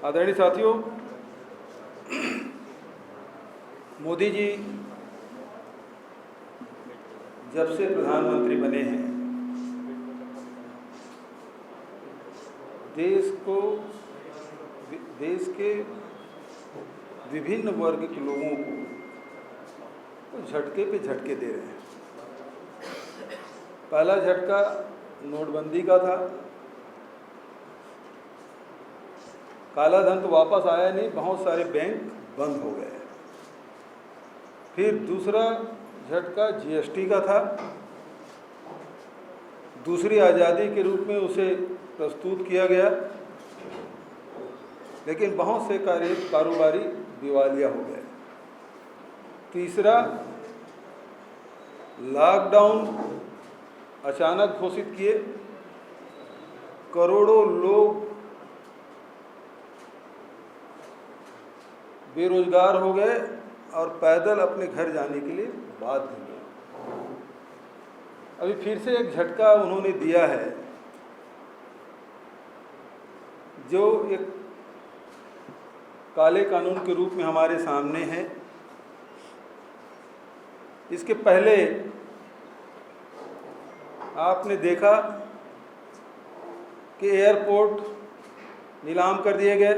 आदरणीय साथियों, मोदी जी जब से प्रधानमंत्री बने हैं, देश के विभिन्न वर्ग के लोगों को झटके पे झटके दे रहे हैं। पहला झटका नोटबंदी का था। काला धन तो वापस आया नहीं, बहुत सारे बैंक बंद हो गए। फिर दूसरा झटका जीएसटी का था। दूसरी आज़ादी के रूप में उसे प्रस्तुत किया गया, लेकिन बहुत से कारोबारी दिवालिया हो गए। तीसरा, लॉकडाउन अचानक घोषित किए, करोड़ों लोग बेरोजगार हो गए और पैदल अपने घर जाने के लिए बाध्य हुए। अभी फिर से एक झटका उन्होंने दिया है, जो एक काले कानून के रूप में हमारे सामने है। इसके पहले आपने देखा कि एयरपोर्ट नीलाम कर दिए गए,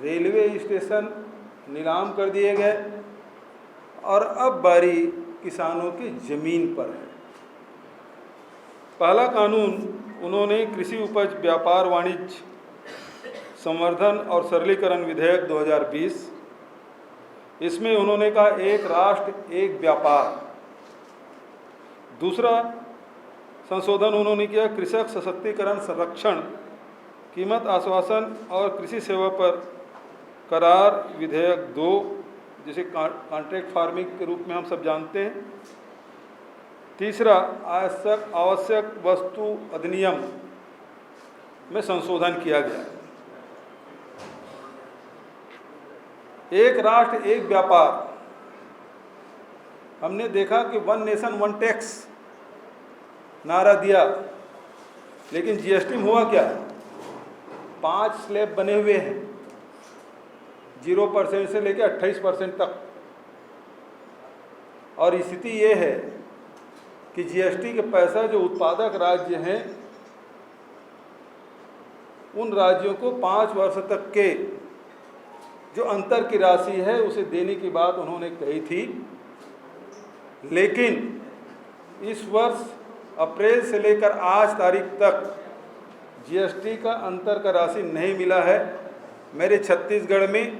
रेलवे स्टेशन नीलाम कर दिए गए, और अब बारी किसानों की ज़मीन पर है। पहला कानून उन्होंने कृषि उपज व्यापार वाणिज्य संवर्धन और सरलीकरण विधेयक 2020, इसमें उन्होंने कहा एक राष्ट्र एक व्यापार। दूसरा संशोधन उन्होंने किया कृषक सशक्तिकरण संरक्षण कीमत आश्वासन और कृषि सेवा पर करार विधेयक 2, जिसे कॉन्ट्रैक्ट फार्मिंग के रूप में हम सब जानते हैं। तीसरा आवश्यक वस्तु अधिनियम में संशोधन किया गया। एक राष्ट्र एक व्यापार, हमने देखा कि 1 नेशन 1 टैक्स नारा दिया, लेकिन जीएसटी में हुआ क्या? 5 स्लैब बने हुए हैं, 0% से लेकर 28% तक। और स्थिति ये है कि जीएसटी के पैसा जो उत्पादक राज्य हैं, उन राज्यों को 5 वर्ष तक के जो अंतर की राशि है उसे देने की बात उन्होंने कही थी, लेकिन इस वर्ष अप्रैल से लेकर आज तारीख तक जीएसटी का अंतर का राशि नहीं मिला है। मेरे छत्तीसगढ़ में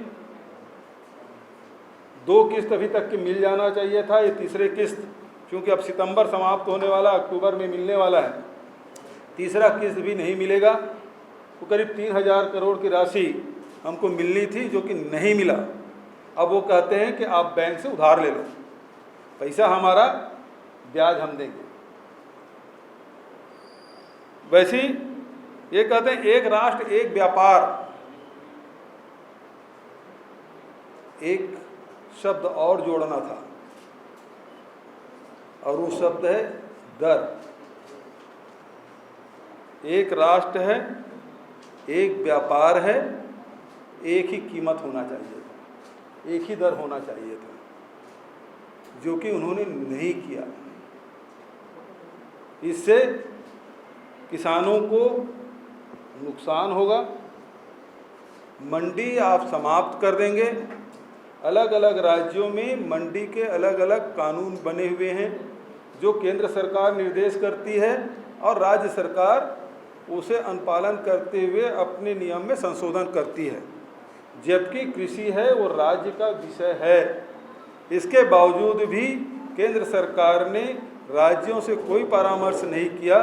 2 किस्त अभी तक के मिल जाना चाहिए था। ये तीसरे किस्त, क्योंकि अब सितंबर समाप्त होने वाला, अक्टूबर में मिलने वाला है, तीसरा किस्त भी नहीं मिलेगा। तो करीब 3000 करोड़ की राशि हमको मिलनी थी, जो कि नहीं मिला। अब वो कहते हैं कि आप बैंक से उधार ले लो, पैसा हमारा, ब्याज हम देंगे। वैसे ये कहते हैं एक राष्ट्र एक व्यापार। एक शब्द और जोड़ना था, और वो शब्द है दर। एक राष्ट्र है, एक व्यापार है, एक ही कीमत होना चाहिए था, एक ही दर होना चाहिए था, जो कि उन्होंने नहीं किया। इससे किसानों को नुकसान होगा। मंडी आप समाप्त कर देंगे। अलग अलग राज्यों में मंडी के अलग अलग कानून बने हुए हैं, जो केंद्र सरकार निर्देश करती है और राज्य सरकार उसे अनुपालन करते हुए अपने नियम में संशोधन करती है। जबकि कृषि है वो राज्य का विषय है। इसके बावजूद भी केंद्र सरकार ने राज्यों से कोई परामर्श नहीं किया,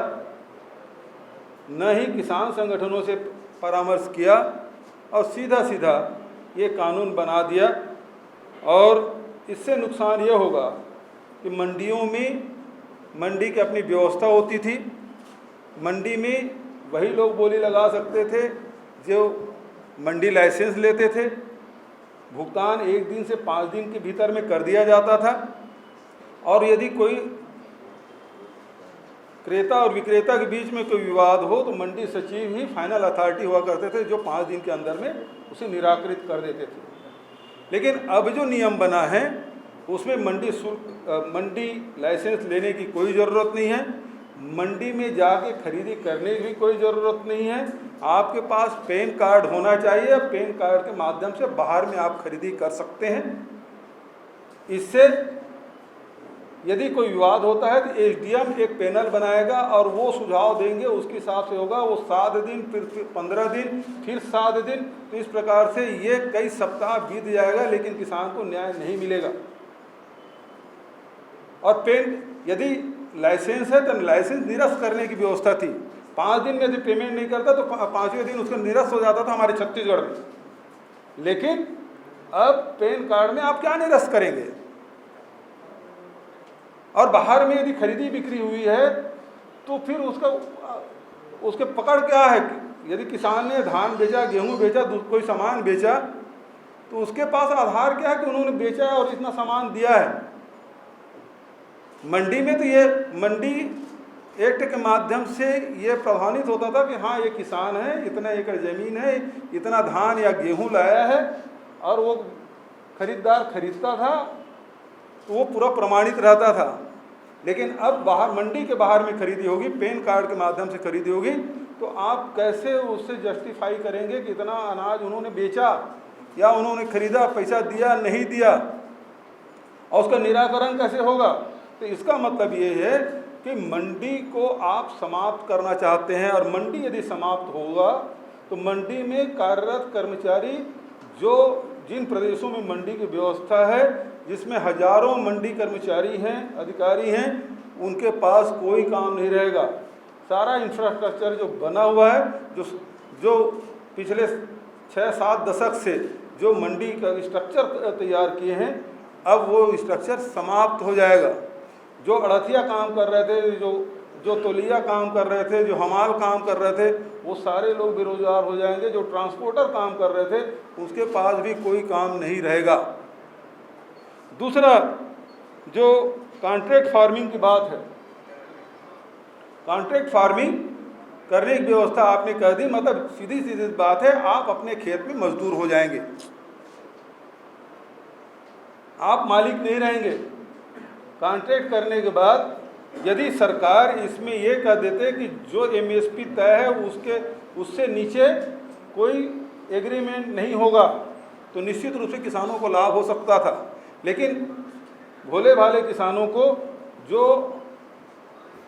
न ही किसान संगठनों से परामर्श किया, और सीधा सीधा ये कानून बना दिया। और इससे नुकसान ये होगा कि मंडियों में, मंडी की अपनी व्यवस्था होती थी। मंडी में वही लोग बोली लगा सकते थे जो मंडी लाइसेंस लेते थे। भुगतान 1 दिन से 5 दिन के भीतर में कर दिया जाता था। और यदि कोई क्रेता और विक्रेता के बीच में कोई विवाद हो तो मंडी सचिव ही फाइनल अथॉरिटी हुआ करते थे, जो 5 दिन के अंदर में उसे निराकृत कर देते थे। लेकिन अब जो नियम बना है उसमें मंडी लाइसेंस लेने की कोई ज़रूरत नहीं है, मंडी में जाके खरीदी करने की भी कोई ज़रूरत नहीं है। आपके पास पैन कार्ड होना चाहिए, पैन कार्ड के माध्यम से बाहर में आप खरीदी कर सकते हैं। इससे यदि कोई विवाद होता है तो एसडीएम एक पैनल बनाएगा और वो सुझाव देंगे, उसके हिसाब से होगा। वो 7 दिन, फिर 15 दिन, फिर 7 दिन, तो इस प्रकार से ये कई सप्ताह बीत जाएगा, लेकिन किसान को न्याय नहीं मिलेगा। और यदि लाइसेंस है तो लाइसेंस निरस्त करने की व्यवस्था थी। 5 दिन में यदि पेमेंट नहीं करता तो 5वें दिन उसका निरस्त हो जाता था हमारे छत्तीसगढ़ में। लेकिन अब पैन कार्ड में आप क्या निरस्त करेंगे? और बाहर में यदि खरीदी बिक्री हुई है तो फिर उसके पकड़ क्या है? यदि किसान ने धान बेचा, गेहूं बेचा, कोई सामान बेचा, तो उसके पास आधार क्या है कि उन्होंने बेचा है और इतना सामान दिया है। मंडी में तो ये मंडी एक्ट के माध्यम से ये प्रभावित होता था कि हाँ ये किसान है, इतना एकड़ ज़मीन है, इतना धान या गेहूं लाया है, और वो खरीदार खरीदता था तो वो पूरा प्रमाणित रहता था। लेकिन अब बाहर मंडी के बाहर में खरीदी होगी, पैन कार्ड के माध्यम से खरीदी होगी, तो आप कैसे उससे जस्टिफाई करेंगे कि इतना अनाज उन्होंने बेचा या उन्होंने खरीदा, पैसा दिया नहीं दिया, और उसका निराकरण कैसे होगा? तो इसका मतलब ये है कि मंडी को आप समाप्त करना चाहते हैं। और मंडी यदि समाप्त होगा तो मंडी में कार्यरत कर्मचारी, जो जिन प्रदेशों में मंडी की व्यवस्था है, जिसमें हजारों मंडी कर्मचारी हैं, अधिकारी हैं, उनके पास कोई काम नहीं रहेगा। सारा इंफ्रास्ट्रक्चर जो बना हुआ है, जो पिछले 6-7 दशक से जो मंडी का स्ट्रक्चर तैयार किए हैं, अब वो स्ट्रक्चर समाप्त हो जाएगा। जो अड़थिया काम कर रहे थे, जो तौलिया काम कर रहे थे, जो हमाल काम कर रहे थे, वो सारे लोग बेरोजगार हो जाएंगे। जो ट्रांसपोर्टर काम कर रहे थे उसके पास भी कोई काम नहीं रहेगा। दूसरा, जो कॉन्ट्रैक्ट फार्मिंग की बात है, कॉन्ट्रैक्ट फार्मिंग करने की व्यवस्था आपने कर दी, मतलब सीधी सीधी बात है, आप अपने खेत में मजदूर हो जाएंगे, आप मालिक नहीं रहेंगे। कॉन्ट्रैक्ट करने के बाद यदि सरकार इसमें ये कह देते कि जो एमएसपी तय है उससे नीचे कोई एग्रीमेंट नहीं होगा, तो निश्चित रूप से किसानों को लाभ हो सकता था। लेकिन भोले भाले किसानों को, जो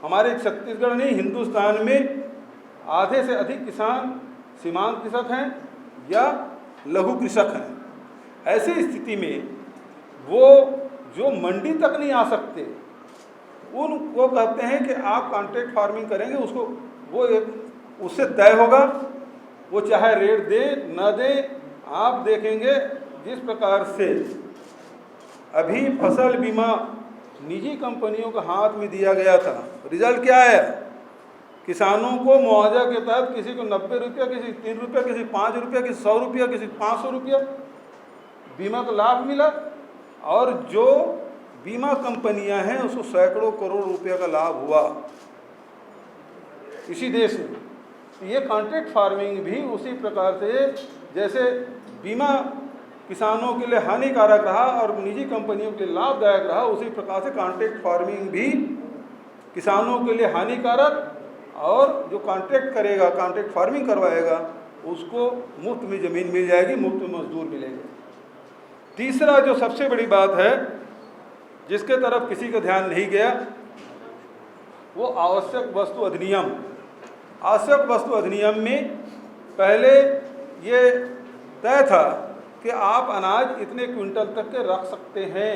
हमारे छत्तीसगढ़ नहीं हिंदुस्तान में आधे से अधिक किसान सीमांत कृषक हैं या लघु कृषक हैं, ऐसी स्थिति में वो जो मंडी तक नहीं आ सकते, उनको कहते हैं कि आप कॉन्ट्रैक्ट फार्मिंग करेंगे, उससे तय होगा, वो चाहे रेट दे न दे। आप देखेंगे जिस प्रकार से अभी फसल बीमा निजी कंपनियों के हाथ में दिया गया था, रिजल्ट क्या है? किसानों को मुआवजा के तहत किसी को 90 रुपया, किसी 3 रुपया, किसी 5 रुपया, किसी 100 रुपया, किसी 500 रुपया बीमा का लाभ मिला, और जो बीमा कंपनियां हैं उसको सैकड़ों करोड़ रुपया का लाभ हुआ इसी देश में। ये कॉन्ट्रैक्ट फार्मिंग भी उसी प्रकार से, जैसे बीमा किसानों के लिए हानिकारक रहा और निजी कंपनियों के लिए लाभदायक रहा, उसी प्रकार से कॉन्ट्रैक्ट फार्मिंग भी किसानों के लिए हानिकारक, और जो कॉन्ट्रैक्ट करेगा, कॉन्ट्रैक्ट फार्मिंग करवाएगा, उसको मुफ्त में ज़मीन मिल जाएगी, मुफ्त में मजदूर मिलेंगे। तीसरा जो सबसे बड़ी बात है जिसके तरफ किसी का ध्यान नहीं गया, वो आवश्यक वस्तु अधिनियम। आवश्यक वस्तु अधिनियम में पहले ये तय था कि आप अनाज इतने क्विंटल तक के रख सकते हैं।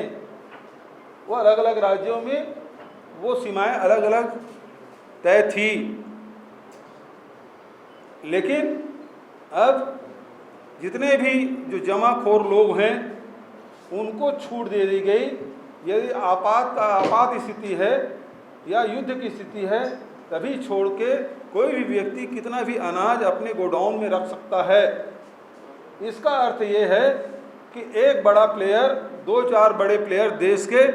वो अलग अलग राज्यों में वो सीमाएं अलग अलग तय थी, लेकिन अब जितने भी जो जमाखोर लोग हैं उनको छूट दे दी गई। यदि आपात स्थिति है या युद्ध की स्थिति है, तभी छोड़ के कोई भी व्यक्ति कितना भी अनाज अपने गोडाउन में रख सकता है। इसका अर्थ ये है कि एक बड़ा प्लेयर, 2-4 बड़े प्लेयर देश के,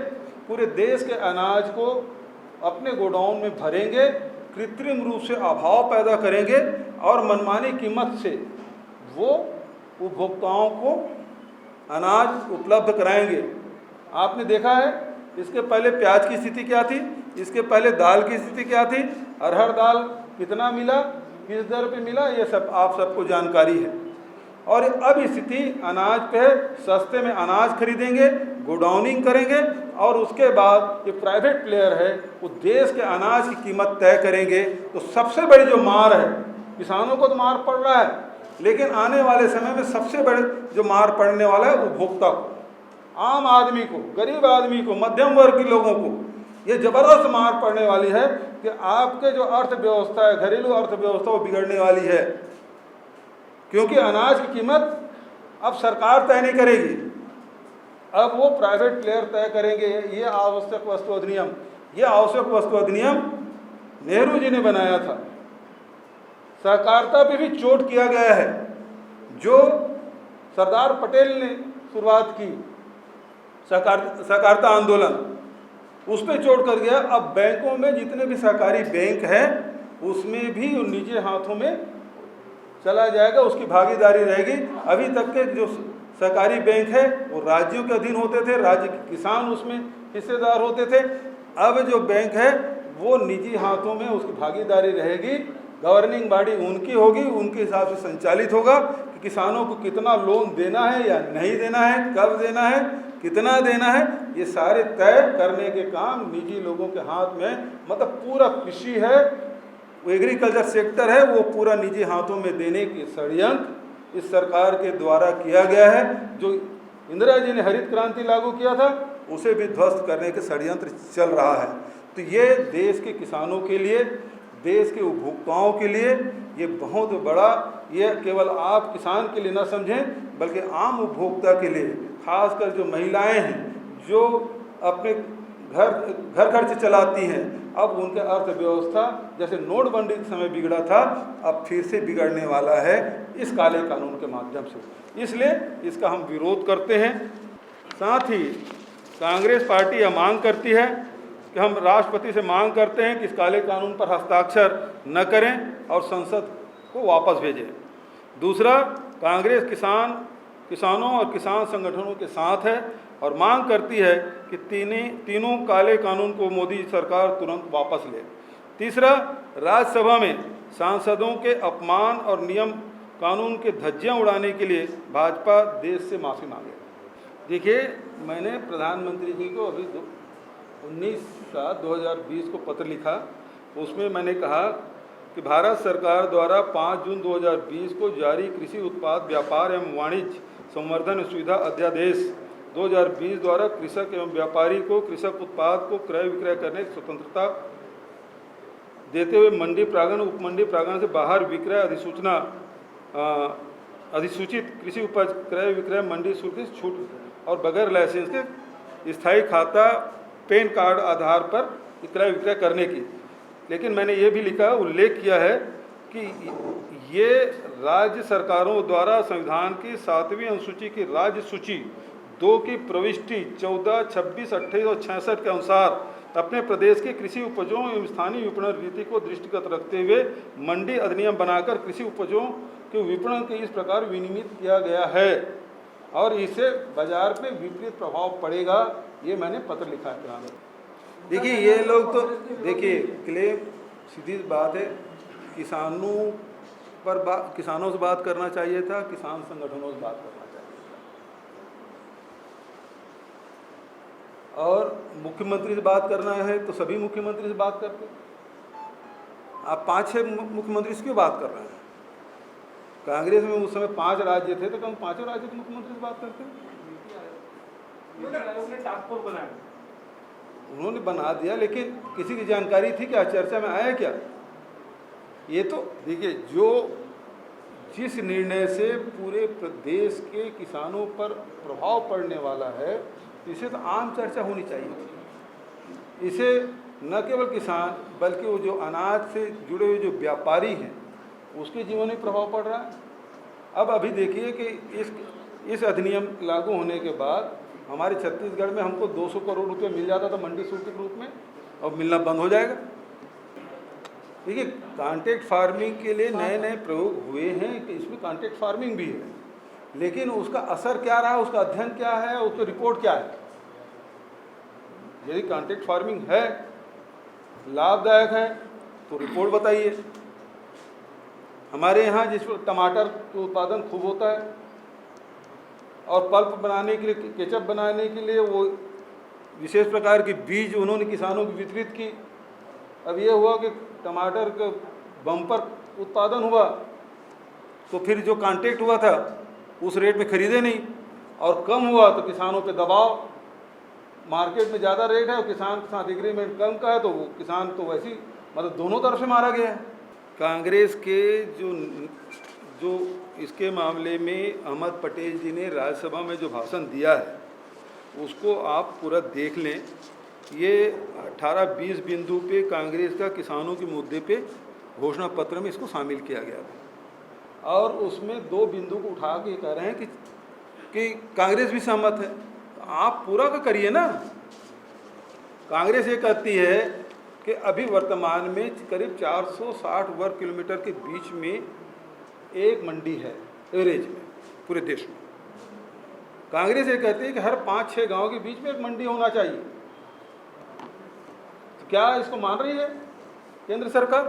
पूरे देश के अनाज को अपने गोडाउन में भरेंगे, कृत्रिम रूप से अभाव पैदा करेंगे और मनमानी कीमत से वो उपभोक्ताओं को अनाज उपलब्ध कराएंगे। आपने देखा है इसके पहले प्याज की स्थिति क्या थी, इसके पहले दाल की स्थिति क्या थी, अरहर दाल कितना मिला, किस दर पे मिला, ये सब आप सबको जानकारी है। और अब स्थिति अनाज पे है, सस्ते में अनाज खरीदेंगे, गोडाउनिंग करेंगे और उसके बाद ये प्राइवेट प्लेयर है वो देश के अनाज की कीमत तय करेंगे। तो सबसे बड़ी जो मार है, किसानों को तो मार पड़ रहा है, लेकिन आने वाले समय में सबसे बड़े जो मार पड़ने वाला है उपभोक्ता को, आम आदमी को, गरीब आदमी को, मध्यम वर्ग के लोगों को ये ज़बरदस्त मार पड़ने वाली है कि आपके जो अर्थव्यवस्था है, घरेलू अर्थव्यवस्था वो बिगड़ने वाली है। क्योंकि अनाज की कीमत अब सरकार तय नहीं करेगी, अब वो प्राइवेट प्लेयर तय करेंगे। ये आवश्यक वस्तु अधिनियम, ये आवश्यक वस्तु अधिनियम नेहरू जी ने बनाया था। सहकारिता पे भी चोट किया गया है, जो सरदार पटेल ने शुरुआत की सहकारिता आंदोलन, उस पर चोट कर गया। अब बैंकों में जितने भी सहकारी बैंक हैं उसमें भी निजी हाथों में चला जाएगा, उसकी भागीदारी रहेगी। अभी तक के जो सहकारी बैंक है वो राज्यों के अधीन होते थे, राज्य के किसान उसमें हिस्सेदार होते थे। अब जो बैंक है वो निजी हाथों में उसकी भागीदारी रहेगी, गवर्निंग बॉडी उनकी होगी, उनके हिसाब से संचालित होगा कि किसानों को कितना लोन देना है या नहीं देना है, कब देना है, कितना देना है, ये सारे तय करने के काम निजी लोगों के हाथ में, मतलब पूरा कृषि है, वो एग्रीकल्चर सेक्टर है, वो पूरा निजी हाथों में देने की षड्यंत्र इस सरकार के द्वारा किया गया है। जो इंदिरा जी ने हरित क्रांति लागू किया था उसे भी ध्वस्त करने के षड्यंत्र चल रहा है। तो ये देश के किसानों के लिए, देश के उपभोक्ताओं के लिए ये बहुत बड़ा, ये केवल आप किसान के लिए ना समझें बल्कि आम उपभोक्ता के लिए, खासकर जो महिलाएं हैं जो अपने घर खर्च चलाती हैं, अब उनके अर्थव्यवस्था जैसे नोटबंदी के समय बिगड़ा था अब फिर से बिगड़ने वाला है इस काले कानून के माध्यम से। इसलिए इसका हम विरोध करते हैं। साथ ही कांग्रेस पार्टी यह मांग करती है कि हम राष्ट्रपति से मांग करते हैं कि इस काले कानून पर हस्ताक्षर न करें और संसद को वापस भेजें। दूसरा, कांग्रेस किसानों और किसान संगठनों के साथ है और मांग करती है कि तीनों काले कानून को मोदी सरकार तुरंत वापस ले। तीसरा, राज्यसभा में सांसदों के अपमान और नियम कानून के धज्जियां उड़ाने के लिए भाजपा देश से माफ़ी मांगे। देखिए, मैंने प्रधानमंत्री जी को अभी 19/7/2020 को पत्र लिखा, उसमें मैंने कहा कि भारत सरकार द्वारा 5 जून 2020 को जारी कृषि उत्पाद व्यापार एवं वाणिज्य संवर्धन सुविधा अध्यादेश 2020 द्वारा कृषक एवं व्यापारी को कृषक उत्पाद को क्रय विक्रय करने की स्वतंत्रता देते हुए मंडी प्रांगण, उपमंडी प्रांगण से बाहर विक्रय अधिसूचित कृषि उपज क्रय विक्रय मंडी शुल्क से छूट और बगैर लाइसेंस के स्थायी खाता पैन कार्ड आधार पर क्रय विक्रय करने की। लेकिन मैंने ये भी लिखा, उल्लेख किया है कि ये राज्य सरकारों द्वारा संविधान की 7वीं अनुसूची की राज्य सूची 2 की प्रविष्टि 14, 26, 28 और 66 के अनुसार अपने प्रदेश के कृषि उपजों एवं स्थानीय विपणन रीति को दृष्टिगत रखते हुए मंडी अधिनियम बनाकर कृषि उपजों के विपणन के इस प्रकार विनियमित किया गया है और इससे बाजार पे विपरीत प्रभाव पड़ेगा। ये मैंने पत्र लिखा है। देखिए, ये लोग तो देखिए क्लेम, सीधी बात है, किसानों से बात करना चाहिए था, किसान संगठनों से बात करना चाहिए था। और मुख्यमंत्री से बात करना है तो सभी मुख्यमंत्री से बात करते। आप 5-6 मुख्यमंत्री से क्यों बात कर रहे हैं? कांग्रेस में उस समय 5 राज्य थे तो हम 5 राज्य के मुख्यमंत्री से बात करते हैं। उन्होंने बना दिया, लेकिन किसी की जानकारी थी क्या? चर्चा में आया क्या? ये तो देखिए, जिस निर्णय से पूरे प्रदेश के किसानों पर प्रभाव पड़ने वाला है, इसे तो आम चर्चा होनी चाहिए। इसे न केवल किसान बल्कि वो जो अनाज से जुड़े हुए जो व्यापारी हैं उसके जीवन में प्रभाव पड़ रहा है। अब अभी देखिए कि इस अधिनियम लागू होने के बाद हमारे छत्तीसगढ़ में हमको 200 करोड़ रुपए मिल जाता था मंडी शुल्क के रूप में, और मिलना बंद हो जाएगा। देखिए, कॉन्ट्रैक्ट फार्मिंग के लिए नए नए प्रयोग हुए हैं कि इसमें कॉन्ट्रैक्ट फार्मिंग भी है, लेकिन उसका असर क्या रहा, उसका अध्ययन क्या है, उसकी रिपोर्ट क्या है। यदि कॉन्ट्रैक्ट फार्मिंग है, लाभदायक है, तो रिपोर्ट बताइए। हमारे यहाँ जिस टमाटर का उत्पादन खूब होता है और पल्प बनाने के लिए, केचप बनाने के लिए वो विशेष प्रकार के बीज उन्होंने किसानों को वितरित की। अब ये हुआ कि टमाटर का बम्पर उत्पादन हुआ, तो फिर जो कॉन्ट्रैक्ट हुआ था उस रेट में खरीदे नहीं, और कम हुआ तो किसानों पे दबाव, मार्केट में ज़्यादा रेट है और किसान के साथ एग्रीमेंट कम का है, तो वो किसान तो वैसे ही मतलब दोनों तरफ से मारा गया है। कांग्रेस के जो इसके मामले में अहमद पटेल जी ने राज्यसभा में जो भाषण दिया है उसको आप पूरा देख लें। ये 18-20 बिंदु पे कांग्रेस का किसानों के मुद्दे पे घोषणा पत्र में इसको शामिल किया गया था, और उसमें 2 बिंदु को उठा के कह रहे हैं कि कांग्रेस भी सहमत है। आप पूरा का करिए ना। कांग्रेस ये कहती है कि अभी वर्तमान में करीब 460 वर्ग किलोमीटर के बीच में एक मंडी है एवरेज में पूरे देश में। कांग्रेस ये कहती है कि हर 5-6 गांव के बीच में एक मंडी होना चाहिए। तो क्या इसको मान रही है केंद्र सरकार?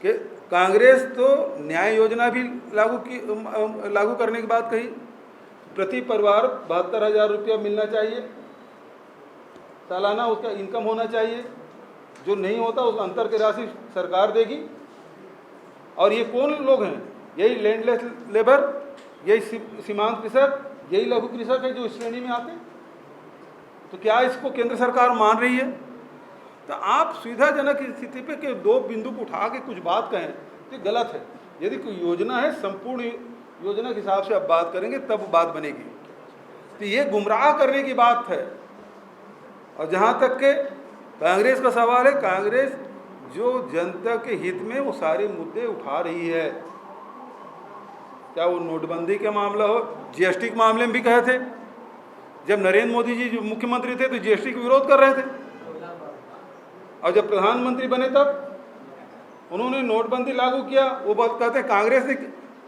कि कांग्रेस तो न्याय योजना भी लागू करने की बात कही। प्रति परिवार 72,000 रुपया मिलना चाहिए, सालाना उसका इनकम होना चाहिए। जो नहीं होता उस अंतर की राशि सरकार देगी। और ये कौन लोग हैं? यही लैंडलेस लेबर, यही सीमांत कृषक, यही लघु कृषक है जो इस श्रेणी में आते हैं। तो क्या इसको केंद्र सरकार मान रही है? तो आप सुविधाजनक स्थिति पे के 2 बिंदु को उठा के कुछ बात कहें तो गलत है। यदि कोई योजना है, संपूर्ण योजना के हिसाब से आप बात करेंगे तब बात बनेगी। तो ये गुमराह करने की बात है। और जहाँ तक के कांग्रेस का सवाल है, कांग्रेस जो जनता के हित में वो सारे मुद्दे उठा रही है, क्या वो नोटबंदी का मामला हो, जीएसटी के मामले में भी कहे थे। जब नरेंद्र मोदी जी जो मुख्यमंत्री थे तो जीएसटी का विरोध कर रहे थे, और जब प्रधानमंत्री बने तब उन्होंने नोटबंदी लागू किया। वो बात कहते हैं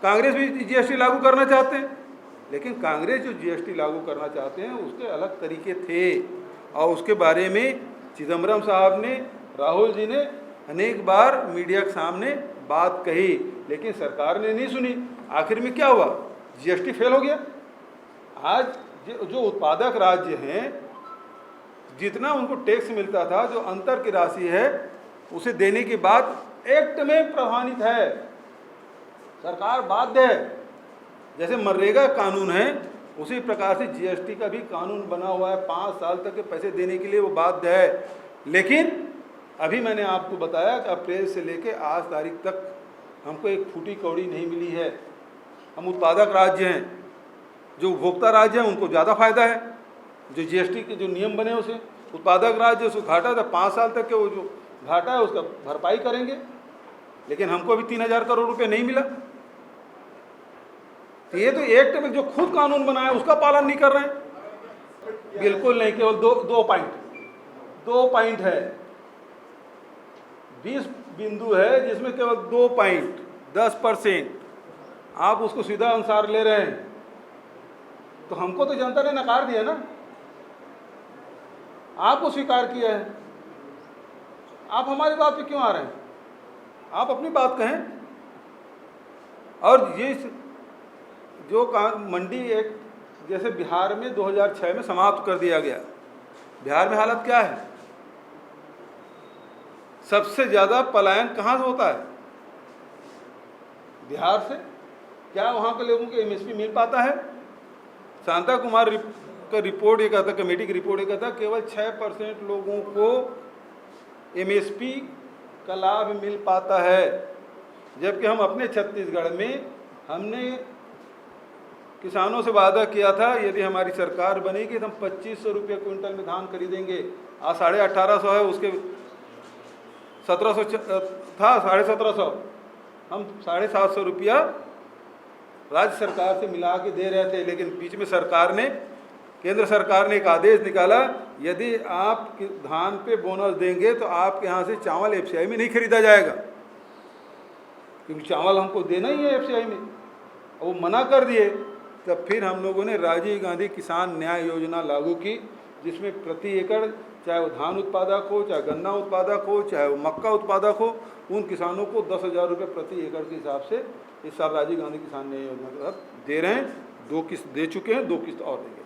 कांग्रेस भी जीएसटी लागू करना चाहते हैं, लेकिन कांग्रेस जो जीएसटी लागू करना चाहते हैं उसके अलग तरीके थे, और उसके बारे में चिदम्बरम साहब ने, राहुल जी ने अनेक बार मीडिया के सामने बात कही, लेकिन सरकार ने नहीं सुनी। आखिर में क्या हुआ? जीएसटी फेल हो गया। आज जो उत्पादक राज्य हैं, जितना उनको टैक्स मिलता था, जो अंतर की राशि है, उसे देने के बाद एक्ट में प्रमाणित है, सरकार बाध्य है। जैसे मनरेगा कानून है उसी प्रकार से जीएसटी का भी कानून बना हुआ है। 5 साल तक के पैसे देने के लिए वो बाध्य है। लेकिन अभी मैंने आपको बताया कि अप्रैल से लेकर आज तारीख तक हमको एक फूटी कौड़ी नहीं मिली है। हम उत्पादक राज्य हैं, जो उपभोक्ता राज्य हैं उनको ज़्यादा फायदा है। जो जीएसटी के जो नियम बने उसे उत्पादक राज्य उसको घाटा था, 5 साल तक के वो जो घाटा है उसका भरपाई करेंगे, लेकिन हमको अभी 3,000 करोड़ रुपए नहीं मिला। तो ये तो एक्ट में जो खुद कानून बनाया उसका पालन नहीं कर रहे हैं। बिल्कुल नहीं, केवल दो पॉइंट है। 20 बिंदु है जिसमें केवल 2 पॉइंट 10% आप उसको सीधा अनुसार ले रहे हैं। तो हमको तो जनता ने नकार दिया ना, आपको स्वीकार किया है। आप हमारी बात पे क्यों आ रहे हैं? आप अपनी बात कहें। और ये जो मंडी एक्ट जैसे बिहार में 2006 में समाप्त कर दिया गया। बिहार में हालत क्या है? सबसे ज़्यादा पलायन कहाँ से होता है? बिहार से। क्या वहाँ के लोगों को एमएसपी मिल पाता है? शांता कुमार का रिपोर्ट ये कहता, कमेटी की रिपोर्ट ये कहता, केवल 6% लोगों को एमएसपी का लाभ मिल पाता है। जबकि हम अपने छत्तीसगढ़ में हमने किसानों से वादा किया था, यदि हमारी सरकार बनेगी तो हम 2500 रुपये क्विंटल में धान खरीदेंगे। आज 1850 है, उसके 1700 था, 1750। हम 750 रुपया राज्य सरकार से मिला के दे रहे थे, लेकिन बीच में सरकार ने, केंद्र सरकार ने एक आदेश निकाला यदि आप धान पे बोनस देंगे तो आपके यहाँ से चावल एफसीआई में नहीं खरीदा जाएगा, क्योंकि चावल हमको देना ही है एफसीआई में। वो मना कर दिए, तब फिर हम लोगों ने राजीव गांधी किसान न्याय योजना लागू की, जिसमें प्रति एकड़, चाहे वो धान उत्पादक हो, चाहे गन्ना उत्पादक हो, चाहे वो मक्का उत्पादक हो, उन किसानों को 10,000 रुपये प्रति एकड़ के हिसाब से इस साल राजीव गांधी किसान न्याय योजना के तहत दे रहे हैं। 2 किस्त दे चुके हैं, 2 किस्त और देंगे।